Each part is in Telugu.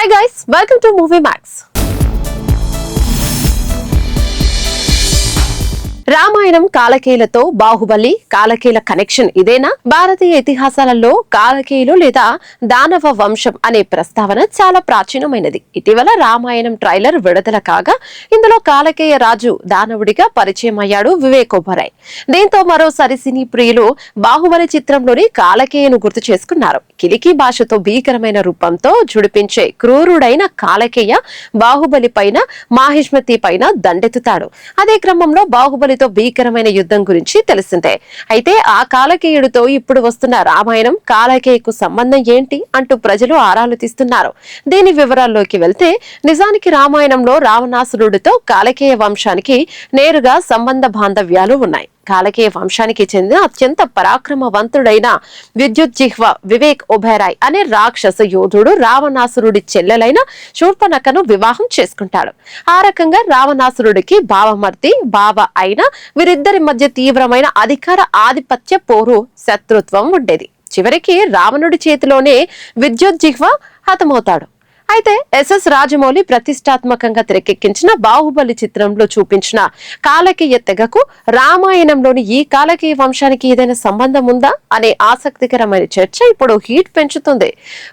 Hi guys, welcome to Movie Max. Ramayanam కాలకేయులతో బాహుబలి కాలకేయుల కనెక్షన్ ఇదేనా? భారతీయ ఇతిహాసాలలో కాలకేయులు లేదా దానవ వంశం అనే ప్రస్తావన చాలా ప్రాచీనమైనది. ఇటీవల రామాయణం ట్రైలర్ విడుదల కాగా ఇందులో కాలకేయ రాజు దానవుడిగా పరిచయం అయ్యాడు వివేక్ ఒబెరాయ్. దీంతో మరోసారి సినీ ప్రియులు బాహుబలి చిత్రంలోని కాలకేయను గుర్తు చేసుకున్నారు. కిలికి భాషతో భీకరమైన రూపంతో జుడిపించే క్రూరుడైన కాలకేయ బాహుబలి పైన మాహిష్మతి పైన దండెత్తుతాడు. అదే క్రమంలో బాహుబలితో భీకరమైన యుద్ధం గురించి తెలిసిందే. అయితే ఆ కాలకేయుడితో ఇప్పుడు వస్తున్న రామాయణం కాలకేయకు సంబంధం ఏంటి అంటూ ప్రజలు ఆరాలు తీస్తున్నారు. దీని వివరాల్లోకి వెళ్తే నిజానికి రామాయణంలో రావణాసురుడితో కాలకేయ వంశానికి నేరుగా సంబంధ బాంధవ్యాలు ఉన్నాయి. కాలకేయ వంశానికి చెందిన అత్యంత పరాక్రమవంతుడైన విద్యుజ్జిహ్వ వివేక్ ఒబెరాయ్ అనే రాక్షస యోధుడు రావణాసురుడి చెల్లెలైన శూర్పణఖను వివాహం చేసుకుంటాడు. ఆ రకంగా రావణాసురుడికి బావమర్ది బావ అయిన వీరిద్దరి మధ్య తీవ్రమైన అధికార ఆధిపత్య పోరు శత్రుత్వం ఉండేది. చివరికి రావణుడి చేతిలోనే విద్యుజ్జిహ్వ హతమవుతాడు. అయితే ఎస్ఎస్ రాజమౌళి ప్రతిష్టాత్మకంగా తెరకెక్కించిన బాహుబలి చిత్రంలో చూపించిన కాలకేయ తెగకు రామాయణంలోని ఈ కాలకేయ వంశానికి ఏదైనా సంబంధం ఉందా అనే ఆసక్తికరమైన చర్చ ఇప్పుడు హీట్ పెంచుతుంది.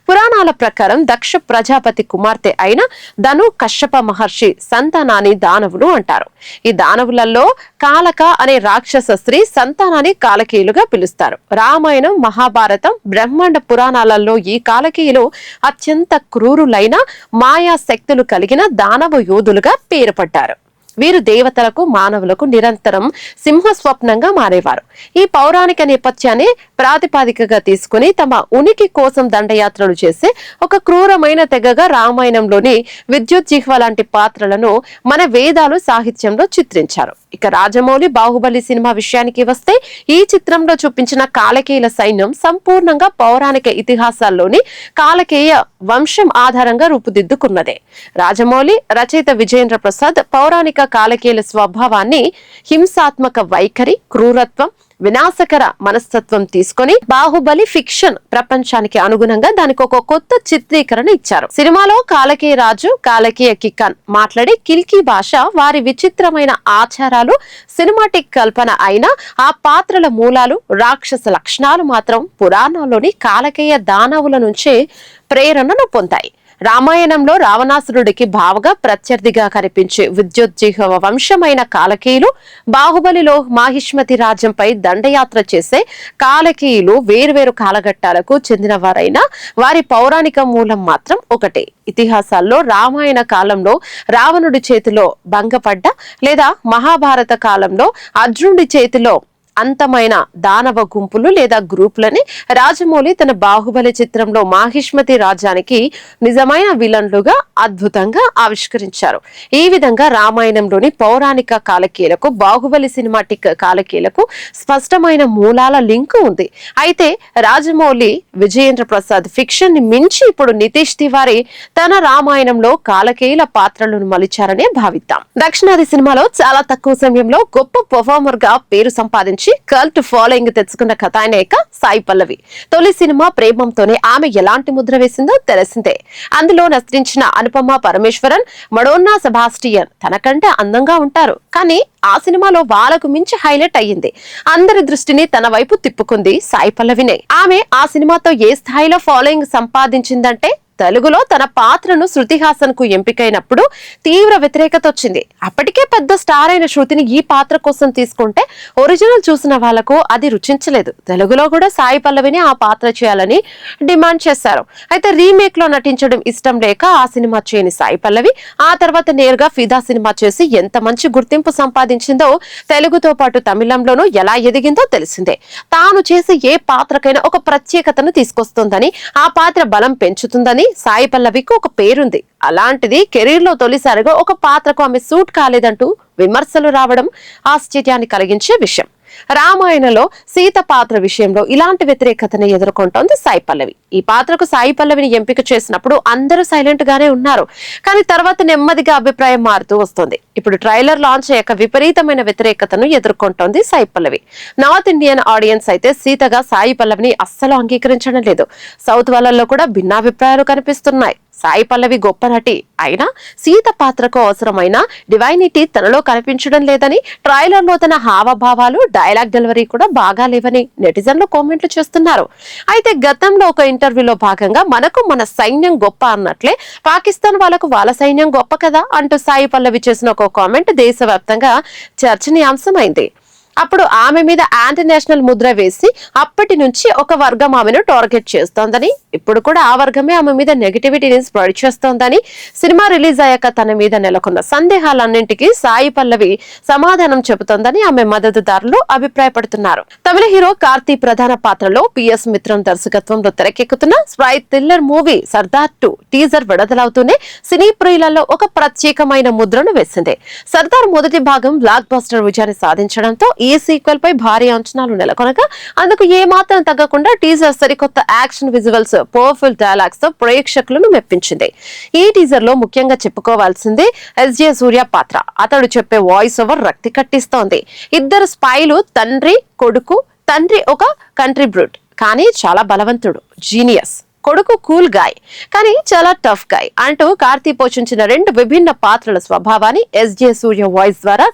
పురాణాల ప్రకారం దక్ష ప్రజాపతి కుమార్తె అయిన ధను కశ్యప మహర్షి సంతానాన్ని దానవులు అంటారు. ఈ దానవులలో కాలక అనే రాక్షస స్త్రీ సంతానాన్ని కాలకేయులుగా పిలుస్తారు. రామాయణం మహాభారతం బ్రహ్మాండ పురాణాలలో ఈ కాలకేయులు అత్యంత క్రూరులైన మాయా శక్తులు కలిగిన దానవ యోధులుగా పేరు పడ్డారు. వీరు దేవతలకు మానవులకు నిరంతరం సింహస్వప్నంగా మారేవారు. ఈ పౌరాణిక నేపథ్యాన్ని ప్రాతిపాదికగా తీసుకుని తమ ఉనికి కోసం దండయాత్రలు చేసే ఒక క్రూరమైన తెగగా రామాయణంలోని విద్యుజ్జిహ్వ లాంటి పాత్రలను మన వేదాలు సాహిత్యంలో చిత్రించారు. ఇక రాజమౌళి బాహుబలి సినిమా విషయానికి వస్తే ఈ చిత్రంలో చూపించిన కాలకేయుల సైన్యం సంపూర్ణంగా పౌరాణిక ఇతిహాసాల్లోని కాలకేయ వంశం ఆధారంగా రూపుదిద్దుకున్నదే. రాజమౌళి రచయిత విజయేంద్ర ప్రసాద్ పౌరాణిక కాలకేయుల స్వభావాన్ని హింసాత్మక వైఖరి, క్రూరత్వం, వినాశకర మనస్తత్వం తీసుకొని బాహుబలి ఫిక్షన్ ప్రపంచానికి అనుగుణంగా దానికి ఒక కొత్త చిత్రీకరణ ఇచ్చారు. సినిమాలో కాలకేయ రాజు కాలకేయ కిక్కన్ మాట్లాడే కిల్కీ భాష, వారి విచిత్రమైన ఆచారాలు, సినిమాటిక్ కల్పన అయిన ఆ పాత్రల మూలాలు, రాక్షస లక్షణాలు మాత్రం పురాణాల్లోని కాలకేయ దానవుల నుంచే ప్రేరణను పొందాయి. రామాయణంలో రావణాసురుడికి భావగా ప్రత్యర్థిగా కనిపించే విద్యుజ్జిహ్వ వంశమైన కాలకేయులు, బాహుబలిలో మాహిష్మతి రాజ్యంపై దండయాత్ర చేసే కాలకేయులు వేర్వేరు కాలఘట్టాలకు చెందిన వారైనా వారి పౌరాణిక మూలం మాత్రం ఒకటే. ఇతిహాసాల్లో రామాయణ కాలంలో రావణుడి చేతిలో భంగపడ్డ లేదా మహాభారత కాలంలో అర్జునుడి చేతిలో అంతమైన దానవ గుంపులు లేదా గ్రూపులని రాజమౌళి తన బాహుబలి చిత్రంలో మాహిష్మతి రాజ్యానికి నిజమైన విలన్లుగా అద్భుతంగా ఆవిష్కరించారు. ఈ విధంగా రామాయణంలోని పౌరాణిక కాలకేయులకు బాహుబలి సినిమాటిక్ కాలకేయులకు స్పష్టమైన మూలాల లింకు ఉంది. అయితే రాజమౌళి విజయేంద్ర ప్రసాద్ ఫిక్షన్ ని మించి ఇప్పుడు నితీష్ తివారీ తన రామాయణంలో కాలకేయుల పాత్రలను మలిచారనే భావిద్దాం. దక్షిణాది సినిమాలో చాలా తక్కువ సమయంలో గొప్ప పర్ఫార్మర్ గా పేరు సంపాదించి కల్ట్ ఫాలోయింగ్ తెచ్చుకున్న కథానాయిక సాయి పల్లవి. తొలి సినిమా ప్రేమంతోనే ఆమె ఎలాంటి ముద్ర వేసిందో తెలిసిందే. అందులో నటించిన అనుపమ పరమేశ్వరన్, మడోన్నా సెబాస్టియన్ తనకంటే అందంగా ఉంటారు. కానీ ఆ సినిమాలో వాళ్ళకు మించి హైలైట్ అయ్యింది. అందరి దృష్టిని తన వైపు తిప్పుకుంది సాయి పల్లవినే. ఆమె ఆ సినిమాతో ఏ స్థాయిలో ఫాలోయింగ్ సంపాదించిందంటే తెలుగులో తన పాత్రను శృతి హాసన్ కు ఎంపికైనప్పుడు తీవ్ర వ్యతిరేకత వచ్చింది. అప్పటికే పెద్ద స్టార్ అయిన శృతిని ఈ పాత్ర కోసం తీసుకుంటే ఒరిజినల్ చూసిన వాళ్లకు అది రుచించలేదు. తెలుగులో కూడా సాయి పల్లవిని ఆ పాత్ర చేయాలని డిమాండ్ చేశారు. అయితే రీమేక్ లో నటించడం ఇష్టం లేక ఆ సినిమా చేయని సాయి పల్లవి ఆ తర్వాత నేరుగా ఫిదా సినిమా చేసి ఎంత మంచి గుర్తింపు సంపాదించిందో, తెలుగుతో పాటు తమిళంలోనూ ఎలా ఎదిగిందో తెలిసిందే. తాను చేసే ఏ పాత్రకైనా ఒక ప్రత్యేకతను తీసుకొస్తుందని, ఆ పాత్ర బలం పెంచుతుందని సాయి పల్లవికి ఒక పేరుంది. అలాంటిది కెరీర్ లో తొలిసారిగా ఒక పాత్రకు ఆమె సూట్ కాలేదంటూ విమర్శలు రావడం ఆశ్చర్యాన్ని కలిగించే విషయం. రామాయణంలో సీత పాత్ర విషయంలో ఇలాంటి వ్యతిరేకతను ఎదుర్కొంటోంది సాయి పల్లవి. ఈ పాత్రకు సాయి పల్లవిని ఎంపిక చేసినప్పుడు అందరూ సైలెంట్ గానే ఉన్నారు. కానీ తర్వాత నెమ్మదిగా అభిప్రాయం మారుతూ వస్తుంది. ఇప్పుడు ట్రైలర్ లాంచ్ అయ్యాక విపరీతమైన వ్యతిరేకతను ఎదుర్కొంటోంది Sai Pallavi. North Indian audience అయితే సీతగా సాయి పల్లవిని అస్సలు అంగీకరించడం లేదు. సౌత్ వాళ్ళల్లో కూడా భిన్నాభిప్రాయాలు కనిపిస్తున్నాయి. సాయి పల్లవి గొప్ప నటి అయినా సీత పాత్రకు అవసరమైన డివైనిటీ తనలో కనిపించడం లేదని, ట్రైలర్ లో తన హావభావాలు డైలాగ్ డెలివరీ కూడా బాగా లేవని నెటిజన్లు కామెంట్లు చేస్తున్నారు. అయితే గతంలో ఒక ఇంటర్వ్యూలో భాగంగా మనకు మన సైన్యం గొప్ప అన్నట్లే పాకిస్తాన్ వాళ్ళకు వాళ్ళ సైన్యం గొప్ప కదా అంటూ సాయి పల్లవి చేసిన ఒక కామెంట్ దేశవ్యాప్తంగా చర్చనీయాంశమైంది. అప్పుడు ఆమె మీద యాంటీ నేషనల్ ముద్ర వేసి అప్పటి నుంచి ఒక వర్గం ఆమెను టార్గెట్ చేస్తోందని, ఇప్పుడు కూడా ఆ వర్గమే ఆమె మీద నెగటివిటీని స్ప్రెడ్ చేస్తోందని, సినిమా రిలీజ్ అయ్యాక తన మీద నెలకొన్న సందేహాలన్నింటికీ సాయి పల్లవి సమాధానం చెబుతోందని ఆమె మద్దతుదారులు అభిప్రాయపడుతున్నారు. తమిళ హీరో కార్తీ ప్రధాన పాత్రలో పిఎస్ మిత్రన్ దర్శకత్వంలో తెరకెక్కుతున్న spy thriller movie Sardar 2 teaser విడుదలవుతూనే సినీ ప్రియులలో ఒక ప్రత్యేకమైన ముద్రను వేసింది. సర్దార్ మొదటి భాగం బ్లాక్ బస్టర్ విజయాన్ని సాధించడంతో ఈ సీక్వెల్ పై భారీ అంచనాలు నెలకొనగా అందుకు ఏమాత్రం తగ్గకుండా టీజర్ సరికొత్త యాక్షన్ విజువల్స్, పవర్ఫుల్ డైలాగ్స్ తో ప్రేక్షకులను మెప్పించింది. ఈ టీజర్ లో ముఖ్యంగా చెప్పుకోవాల్సింది ఎస్జే సూర్య పాత్ర. అతడు చెప్పే వాయిస్ ఓవర్ రక్తి కట్టిస్తోంది. ఇద్దరు స్పైలు తండ్రి కొడుకు. తండ్రి ఒక కంట్రీ బ్రూట్ కానీ చాలా బలవంతుడు, జీనియస్. కొడుకు కూల్ గాయ్ కానీ చాలా టఫ్ గాయ్ అంటూ కార్తీ పోషించిన రెండు విభిన్న పాత్రల స్వభావాన్ని ఎస్జే సూర్య వాయిస్ ద్వారా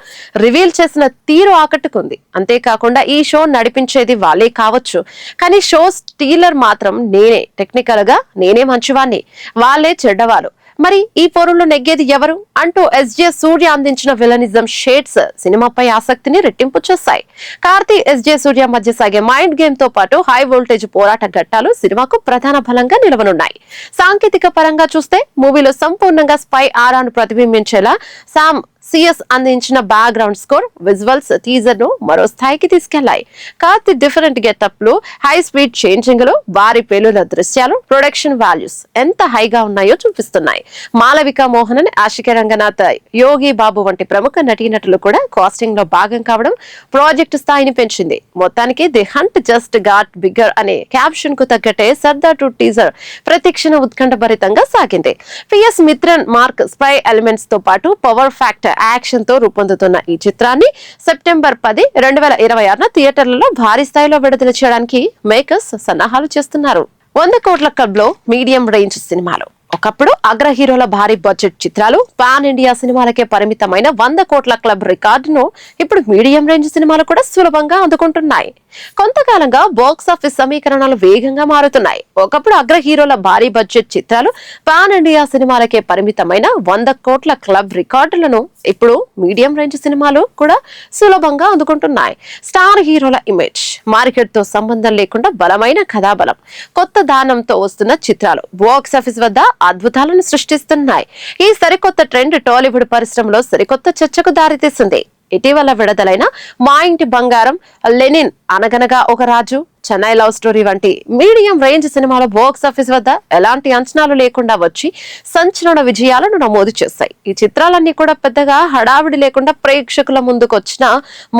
రివీల్ చేసిన తీరు ఆకట్టుకుంది. అంతేకాకుండా ఈ షో నడిపించేది వాళ్ళే కావచ్చు, కానీ షో స్టీలర్ మాత్రం నేనే. టెక్నికల్ గా నేనే మంచివాణ్ణి, వాళ్ళే చెడ్డవాళ్ళు. మరి ఈ పోరులో నెగ్గేది ఎవరు అంటూ ఎస్జే సూర్య అందించిన విలనిజం షేడ్స్ సినిమాపై ఆసక్తిని రెట్టింపు చేశాయి. కార్తీ, ఎస్జే సూర్య మధ్య సాగే మైండ్ గేమ్ తో పాటు హై వోల్టేజ్ పోరాట ఘట్టాలు సినిమాకు ప్రధాన బలంగా నిలవనున్నాయి. సాంకేతిక పరంగా చూస్తే మూవీలో సంపూర్ణంగా స్పై ఆరాను ప్రతిబింబించేలా సామ్ సిఎస్ అందించిన బ్యాక్గ్రౌండ్ స్కోర్, విజువల్స్ టీజర్ ను మరో స్థాయికి తీసుకెళ్లాయి. కార్తీ డిఫరెంట్ గెటప్ లు, హై స్పీడ్ చేంజింగ్ లు, భారీ పేలుల దృశ్యాలు, ప్రొడక్షన్ వాల్యూస్ ఎంత హైగా ఉన్నాయో చూపిస్తున్నాయి. మాలవిక మోహనన్, ఆశిక రంగనాథ్, యోగి బాబు వంటి ప్రముఖ నటీనటులు కూడా కాస్టింగ్ లో భాగం కావడం ప్రాజెక్టు స్థాయిని పెంచింది. మొత్తానికి the hunt just got bigger అనే క్యాప్షన్ కు తగ్గట్టే సర్దార్ 2 టీజర్ ప్రతిక్షణ ఉత్కంఠభరితంగా సాగింది. PS Mithran mark spy elements తో పాటు పవర్ ఫ్యాక్టర్ యాక్షన్ తో రూపొందుతున్న ఈ చిత్రాన్ని సెప్టెంబర్ 10, 2026 థియేటర్లలో భారీ స్థాయిలో విడుదల చేయడానికి మేకర్స్ సన్నాహాలు చేస్తున్నారు. 100 కోట్ల క్లబ్ లో మీడియం రేంజ్ సినిమాలు. ఒకప్పుడు అగ్ర హీరోల భారీ బడ్జెట్ చిత్రాలు పాన్ ఇండియా సినిమాలకే పరిమితమైన 100 కోట్ల క్లబ్ రికార్డును ఇప్పుడు మీడియం రేంజ్ సినిమాలు కూడా సులభంగా అందుకుంటున్నాయి. కొంతకాలంగా బాక్స్ ఆఫీస్ సమీకరణాలు వేగంగా మారుతున్నాయి. ఒకప్పుడు అగ్ర హీరోల భారీ బడ్జెట్ చిత్రాలు పాన్ ఇండియా సినిమాలకే పరిమితమైన 100 కోట్ల క్లబ్ రికార్డులను ఇప్పుడు మీడియం రేంజ్ సినిమాలు కూడా సులభంగా అందుకుంటున్నాయి. స్టార్ హీరోల ఇమేజ్, మార్కెట్ తో సంబంధం లేకుండా బలమైన కథాబలం, కొత్త దానంతో వస్తున్న చిత్రాలు బాక్స్ ఆఫీస్ వద్ద అద్భుతాలను సృష్టిస్తున్నాయి. ఈ సరికొత్త ట్రెండ్ టాలీవుడ్ పరిశ్రమలో సరికొత్త చర్చకు దారితీస్తుంది. ఇటీవల విడుదలైన మా ఇంటి బంగారం, లెనిన్, అనగనగా ఒక రాజు, చెన్నై లవ్ స్టోరీ వంటి మీడియం రేంజ్ సినిమాల బాక్స్ ఆఫీస్ వద్ద ఎలాంటి అంచనాలు లేకుండా వచ్చి సంచలన విజయాలను నమోదు చేశాయి. ఈ చిత్రాలన్నీ కూడా పెద్దగా హడావిడి లేకుండా ప్రేక్షకుల ముందుకు వచ్చిన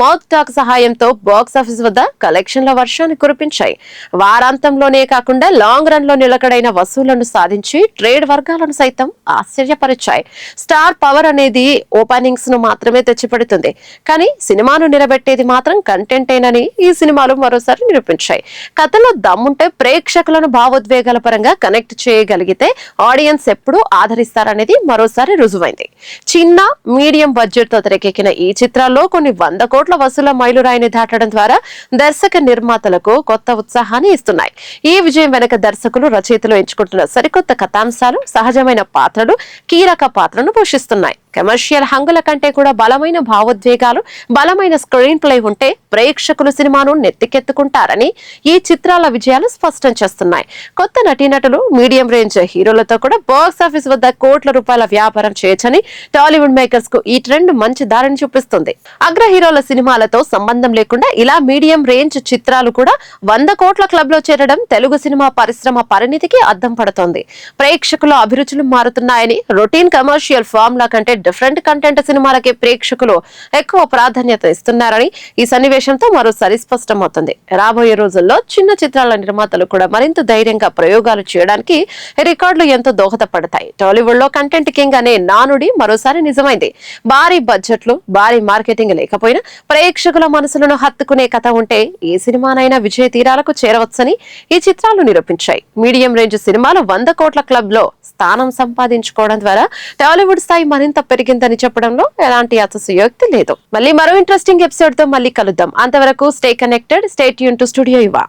మౌత్ టాక్ సహాయంతో బాక్స్ ఆఫీస్ వద్ద కలెక్షన్ల వర్షాన్ని కురిపించాయి. వారాంతంలోనే కాకుండా లాంగ్ రన్ లో నిలకడైన వసూళ్లను సాధించి ట్రేడ్ వర్గాలను సైతం ఆశ్చర్యపరిచాయి. స్టార్ పవర్ అనేది ఓపెనింగ్స్ ను మాత్రమే తెచ్చిపెడుతుంది, కానీ సినిమాను నిలబెట్టేది మాత్రం కంటెంటేనని ఈ సినిమాలు మరోసారి నిరూపించాయి. కథలో దమ్ముంటే ప్రేక్షకులను భావోద్వేగాల పరంగా కనెక్ట్ చేయగలిగితే ఆడియన్స్ ఎప్పుడూ ఆదరిస్తారనేది మరోసారి రుజువైంది. చిన్న మీడియం బడ్జెట్ తో తెరకెక్కిన ఈ చిత్రాల్లో కొన్ని 100 కోట్ల వసూల మైలురాయిని దాటడం ద్వారా దర్శక నిర్మాతలకు కొత్త ఉత్సాహాన్ని ఇస్తున్నాయి. ఈ విజయం వెనక దర్శకులు, రచయితలు ఎంచుకుంటున్న సరికొత్త కథాంశాలు, సహజమైన పాత్రలు కీలక పాత్రను పోషిస్తున్నాయి. కమర్షియల్ హంగుల కంటే కూడా బలమైన భావోద్వేగాలు, బలమైన స్క్రీన్ ప్లే ఉంటే ప్రేక్షకులు సినిమాను నెత్తికెత్తుకుంటారని ఈ చిత్రాల విజయాలు స్పష్టం చేస్తున్నాయి. కొత్త నటీనటులు, మీడియం రేంజ్ హీరోలతో కూడా బాక్స్ ఆఫీస్ వద్ద కోట్ల రూపాయల వ్యాపారం చేయొచ్చని టాలీవుడ్ మేకర్స్ కు ఈ ట్రెండ్ మంచి దారిని చూపిస్తుంది. అగ్ర హీరోల సినిమాలతో సంబంధం లేకుండా ఇలా మీడియం రేంజ్ చిత్రాలు కూడా 100 కోట్ల క్లబ్ లో చేరడం తెలుగు సినిమా పరిశ్రమ పరిణితికి అద్దం పడుతోంది. ప్రేక్షకుల అభిరుచులు మారుతున్నాయని, రొటీన్ కమర్షియల్ ఫార్ములా కంటే డిఫరెంట్ కంటెంట్ సినిమాలకి ప్రేక్షకులు ఎక్కువ ప్రాధాన్యత ఇస్తున్నారని ఈ సన్నివేశంతో మరోసారి స్పష్టమవుతుంది. రాబోయే రోజుల్లో చిన్న చిత్రాల నిర్మాతలు కూడా మరింత ధైర్యంగా ప్రయోగాలు చేయడానికి ఈ రికార్డులు ఎంతో దోహదపడతాయి. టాలీవుడ్ లో కంటెంట్ కింగ్ అనే నానుడి మరోసారి నిజమైంది. భారీ బడ్జెట్లు, భారీ మార్కెటింగ్ లేకపోయినా ప్రేక్షకుల మనసులను హత్తుకునే కథ ఉంటే ఏ సినిమానైనా విజయ తీరాలకు చేరవచ్చని ఈ చిత్రాలు నిరూపించాయి. మీడియం రేంజ్ సినిమాలు 100 కోట్ల క్లబ్ లో స్థానం సంపాదించుకోవడం ద్వారా టాలీవుడ్ స్థాయి మరింత పెరిగిందని చెప్పడంలో ఎలాంటి అతిశయోక్తి లేదు. మళ్ళీ మరో ఇంట్రెస్టింగ్ ఎపిసోడ్ తో మళ్ళీ కలుద్దాం. అంతవరకు stay connected, stay tune to studio యువ.